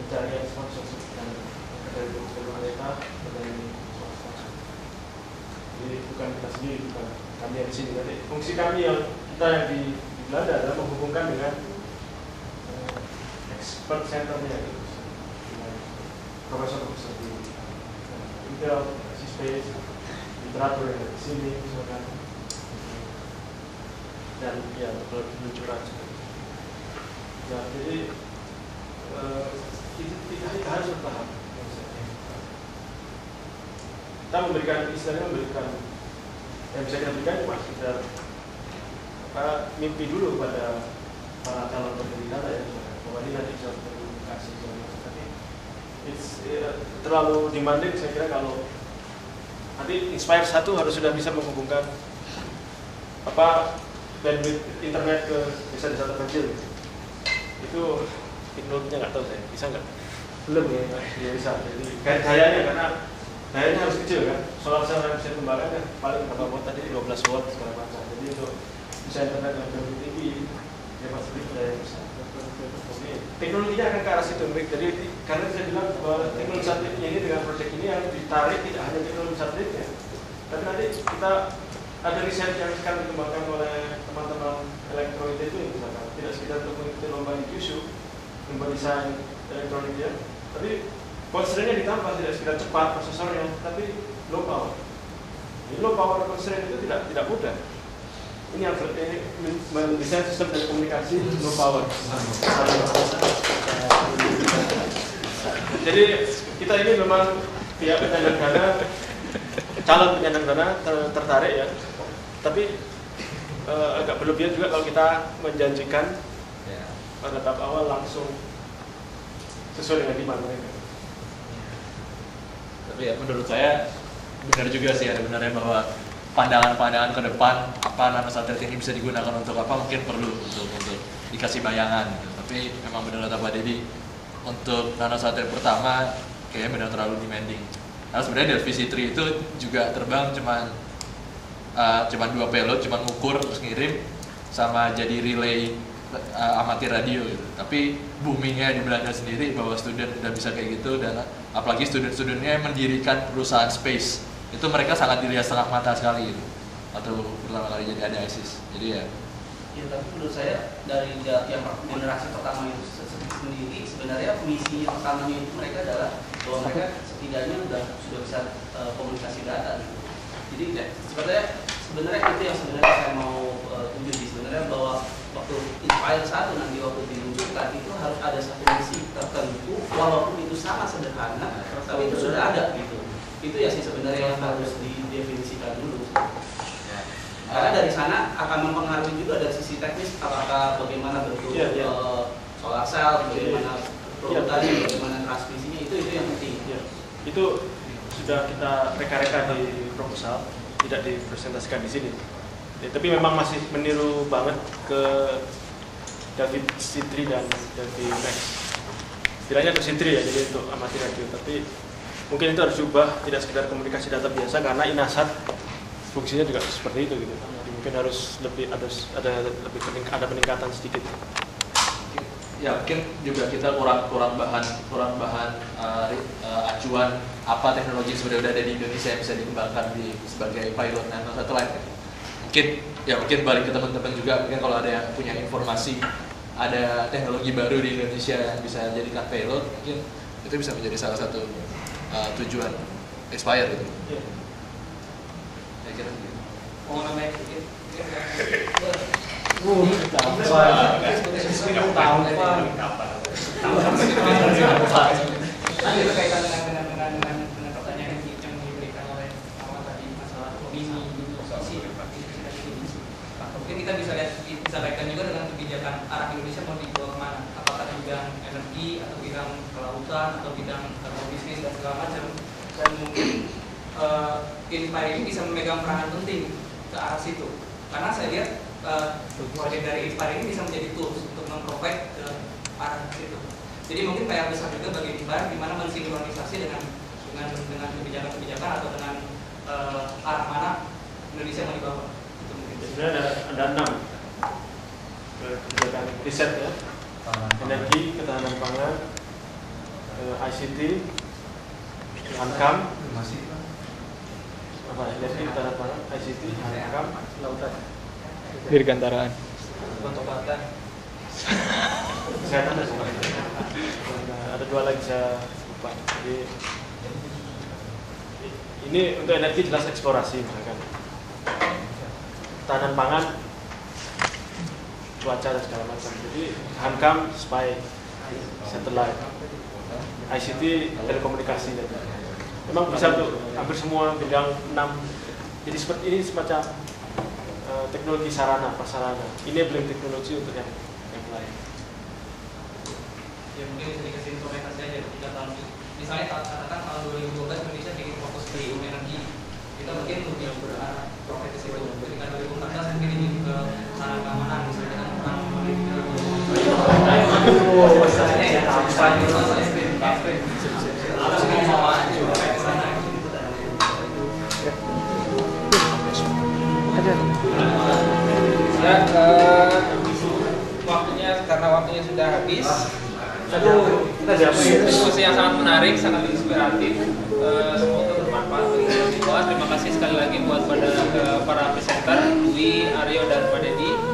pencarian sponsor dan dari pemerintah dari swasta. Jadi bukan kita sendiri, bukan kami yang di sini. Jadi fungsi kami yang kita yang di Belanda adalah menghubungkan dengan expert centernya, gitu. Profesor-profesor di Intel, Space, literatur yang di sini, misalkan, dan ya peluncuran. Ya, jadi kita harus bertahap. Kita memberikan, istilahnya memberikan yang bisa kita berikan cuma sekedar mimpi dulu pada para calon pembeli data ya, bahwa ini nanti bisa berkomunikasi, tapi terlalu demanding saya kira kalau nanti Inspire 1 harus sudah bisa menghubungkan bandwidth internet ke desa-desa terpencil. Itu teknologinya nggak tahu saya, bisa nggak? Belum ya, ya bisa. Jadi gayanya karena dayanya harus kecil kan, solar cell yang bisa dikembangkan kan paling berapa watt tadi, 12 watt segala macam. Jadi untuk bisa internet yang lebih tinggi, ya pasti daya besar. Teknologinya akan ke arah situ, jadi karena saya bilang bahwa teknologi satelitnya ini dengan proyek ini yang ditarik tidak hanya teknologi satelitnya, tapi nanti kita ada riset yang sekarang dikembangkan oleh teman-teman elektronik itu, misalkan tidak sekedar untuk mengikuti lomba di Kyushu, lomba desain elektronik ya, tapi constraint-nya ditambah, tidak sekedar cepat prosesornya, tapi low power. Jadi low power constraint itu tidak mudah. Ini yang mendesain sistem dan komunikasi low power. Jadi kita ini memang pihak penyandang dana, calon penyandang dana tertarik ya. Tapi agak berlebihan juga kalau kita menjanjikan pada tahap awal langsung sesuai dengan demand mereka. Tapi ya menurut saya benar juga sih, ada benarnya bahwa pandangan-pandangan ke depan apa nanosatelit ini bisa digunakan untuk apa mungkin perlu untuk dikasih bayangan gitu. Tapi memang benar kata Pak Dedi, untuk nanosatelit pertama kayaknya benar terlalu demanding. Karena sebenarnya Delphi C3 itu juga terbang cuman 2 payload, cuman ngukur terus ngirim sama jadi relay amatir radio gitu. Tapi boomingnya di Belanda sendiri bahwa student udah bisa kayak gitu, dan apalagi student-studentnya mendirikan perusahaan space, itu mereka sangat dilihat setengah mata sekali gitu. Atau pertama kali jadi ada ISIS. Jadi ya. Ya, tapi menurut saya dari yang generasi pertama itu sendiri sebenarnya misi pertamanya itu mereka adalah bahwa mereka setidaknya sudah bisa komunikasi data gitu. Jadi sebenarnya itu yang sebenarnya saya mau tunjuk di sebenarnya, bahwa waktu Inspire 1 nanti waktu diluncurkan itu harus ada satu misi tertentu, walaupun itu sangat sederhana, tapi itu sudah ada gitu. Itu ya sih sebenarnya yang harus didefinisikan dulu. Karena dari sana akan mempengaruhi juga dari sisi teknis, apakah bagaimana bentuk solar cell, bagaimana produksinya, bagaimana transmisinya, itu yang penting. Itu sudah kita reka-reka di proposal, tidak dipresentasikan di sini. Ya, tapi memang masih meniru banget ke Delphi C3 dan Delphi Max. Istilahnya untuk C3 ya, jadi untuk amatir radio. Tapi mungkin itu harus diubah, tidak sekedar komunikasi data biasa, karena Inasat fungsinya juga seperti itu gitu. Jadi mungkin harus lebih ada peningkatan sedikit. Ya mungkin juga kita kurang bahan acuan apa teknologi yang sebenarnya udah ada di Indonesia yang bisa dikembangkan sebagai pilot nanosatelit. Mungkin balik ke teman-teman juga, mungkin kalau ada yang punya informasi ada teknologi baru di Indonesia yang bisa jadikan payload, mungkin itu bisa menjadi salah satu tujuan Inspire gitu. Kira-kira gitu. Mau namanya sedikit. Nanti berkaitan dengan pertanyaan yang diberikan oleh awal tadi masalah opini mungkin kita bisa kaitkan juga dengan kebijakan arah Indonesia mau dibawa kemana, apakah bidang energi atau bidang kelautan atau bidang bisnis dan segala macam, dan mungkin Inspire ini bisa memegang peranan penting ke arah situ, karena saya lihat proyek dari Inspire ini bisa menjadi tools untuk memprovide ke arah situ. Jadi mungkin PR besar juga bagi Inspire gimana mensinkronisasi dengan kebijakan-kebijakan atau dengan arah mana Indonesia mau dibawa. Sebenarnya ada 6 kebijakan riset ya, energi, ketahanan pangan, ICT, Hankam, apa ya? Jadi tanda pangan ICT, Hankam, lautan, Dirgantaraan. Obat-obatan. kesehatan dan sebagainya. Ada 2 lagi saya lupa. Jadi ini untuk energi jelas eksplorasi misalkan. Tahanan pangan, cuaca dan segala macam. Jadi Hankam, spy, satellite, ICT, telekomunikasi dan memang bisa untuk hampir semua bidang 6. Jadi seperti ini semacam teknologi sarana, prasarana. Enabling teknologi untuk yang lain. Ya mungkin bisa dikasih implementasi aja 3 tahun. Misalnya katakan tahun 2012 Indonesia ingin fokus di energi, kita mungkin lebih berarah profit ke situ. Ketika 2014 mungkin ini ke sana keamanan, misalnya kan orang karena waktunya sudah habis. Diskusi yang sangat menarik, sangat inspiratif. Semoga bermanfaat bagi kita semua. Terima kasih sekali lagi buat para presenter Dwi, Aryo dan Pak Dedi.